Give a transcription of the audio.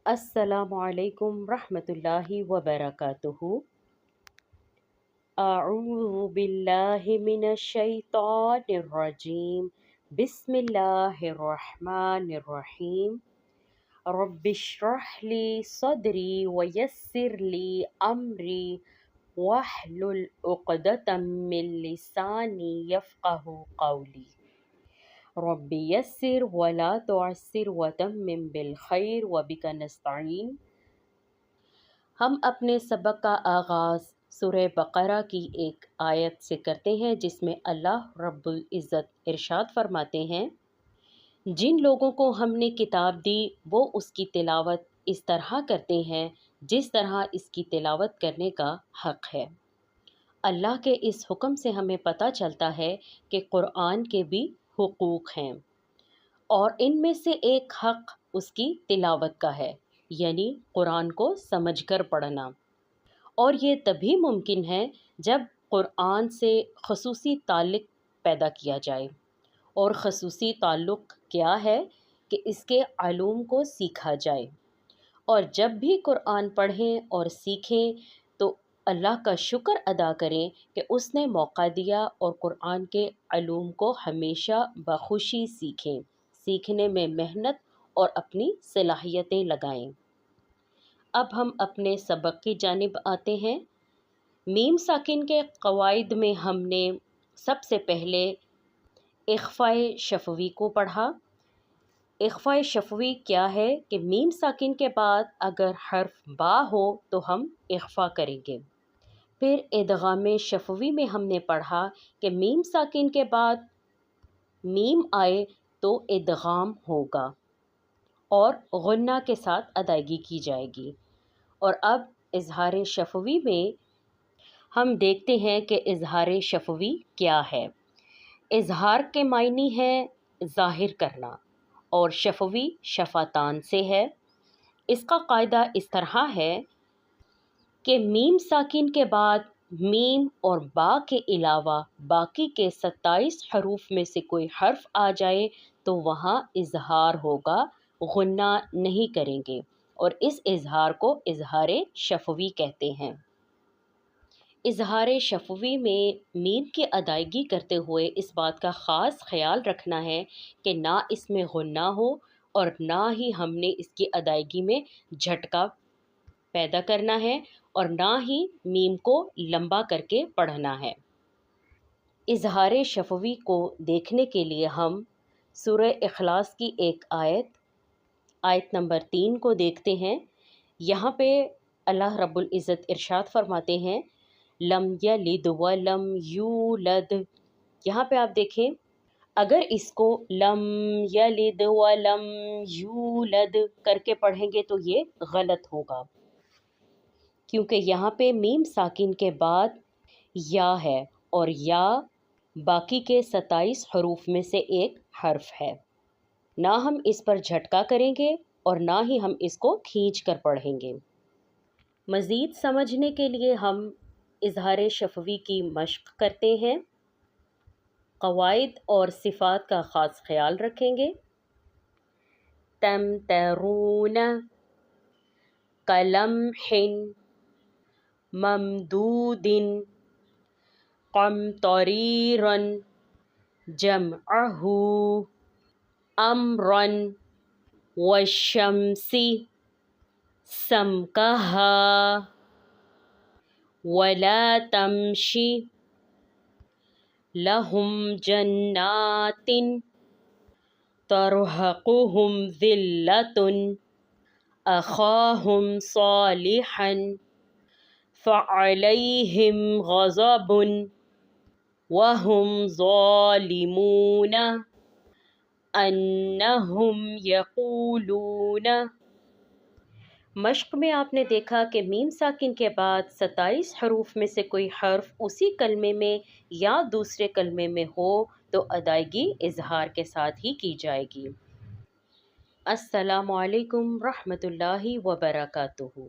السلام علیکم ورحمۃ اللہ وبرکاتہ۔ اعوذ باللہ من الشیطان الرجیم، بسم اللہ الرحمن الرحیم۔ رب اشرح لی صدری ویسر لی امری واحلل عقدۃ من لسانی یفقہوا قولی۔ رب یسر ولا تعسر وتمم بالخیر وبک نستعین۔ ہم اپنے سبق کا آغاز سورہ بقرہ کی ایک آیت سے کرتے ہیں جس میں اللہ رب العزت ارشاد فرماتے ہیں، جن لوگوں کو ہم نے کتاب دی وہ اس کی تلاوت اس طرح کرتے ہیں جس طرح اس کی تلاوت کرنے کا حق ہے۔ اللہ کے اس حکم سے ہمیں پتہ چلتا ہے کہ قرآن کے بھی حقوق ہیں، اور ان میں سے ایک حق اس کی تلاوت کا ہے، یعنی قرآن کو سمجھ کر پڑھنا۔ اور یہ تبھی ممکن ہے جب قرآن سے خصوصی تعلق پیدا کیا جائے، اور خصوصی تعلق کیا ہے کہ اس کے علوم کو سیکھا جائے۔ اور جب بھی قرآن پڑھیں اور سیکھیں تو اللہ کا شکر ادا کریں کہ اس نے موقع دیا اور قرآن کے علوم کو ہمیشہ بخوشی سیکھیں، سیکھنے میں محنت اور اپنی صلاحیتیں لگائیں۔ اب ہم اپنے سبق کی جانب آتے ہیں۔ میم ساکن کے قواعد میں ہم نے سب سے پہلے اخفائے شفوی کو پڑھا۔ اخفائے شفوی کیا ہے کہ میم ساکن کے بعد اگر حرف با ہو تو ہم اخفا کریں گے۔ پھر ادغام شفوی میں ہم نے پڑھا کہ میم ساکن کے بعد میم آئے تو ادغام ہوگا اور غنہ کے ساتھ ادائیگی کی جائے گی۔ اور اب اظہار شفوی میں ہم دیکھتے ہیں کہ اظہار شفوی کیا ہے۔ اظہار کے معنی ہے ظاہر کرنا، اور شفوی شفتان سے ہے۔ اس کا قاعدہ اس طرح ہے کہ میم ساکن کے بعد میم اور با کے علاوہ باقی کے 27 حروف میں سے کوئی حرف آ جائے تو وہاں اظہار ہوگا، غنہ نہیں کریں گے، اور اس اظہار کو اظہار شفوی کہتے ہیں۔ اظہار شفوی میں میم کی ادائیگی کرتے ہوئے اس بات کا خاص خیال رکھنا ہے کہ نہ اس میں غنہ ہو اور نہ ہی ہم نے اس کی ادائیگی میں جھٹکا پیدا کرنا ہے، اور نہ ہی میم کو لمبا کر کے پڑھنا ہے۔ اظہار شفوی کو دیکھنے کے لیے ہم سورہ اخلاص کی ایک آیت نمبر 3 کو دیکھتے ہیں۔ یہاں پہ اللہ رب العزت ارشاد فرماتے ہیں، لم یلد ولم یولد۔ یہاں پہ آپ دیکھیں، اگر اس کو لم یلد ولم یولد کر کے پڑھیں گے تو یہ غلط ہوگا، کیونکہ یہاں پہ میم ساکن کے بعد یا ہے، اور یا باقی کے 27 حروف میں سے ایک حرف ہے۔ نہ ہم اس پر جھٹکا کریں گے اور نہ ہی ہم اس کو کھینچ کر پڑھیں گے۔ مزید سمجھنے کے لیے ہم اظہار شفوی کی مشق کرتے ہیں۔ قواعد اور صفات کا خاص خیال رکھیں گے۔ تمترون کلمح ممدود قمطریرا جمعہ امرا والشمس سمکہا ولا تمش لہم جنات ترہقہم ذلۃ اخاہم صالحا فعلیہم غضب وہم ظالمون انہم یقولون۔ مشق میں آپ نے دیکھا کہ میم ساکن کے بعد 27 حروف میں سے کوئی حرف اسی کلمے میں یا دوسرے کلمے میں ہو تو ادائیگی اظہار کے ساتھ ہی کی جائے گی۔ السلام علیکم ورحمۃ اللہ وبرکاتہ۔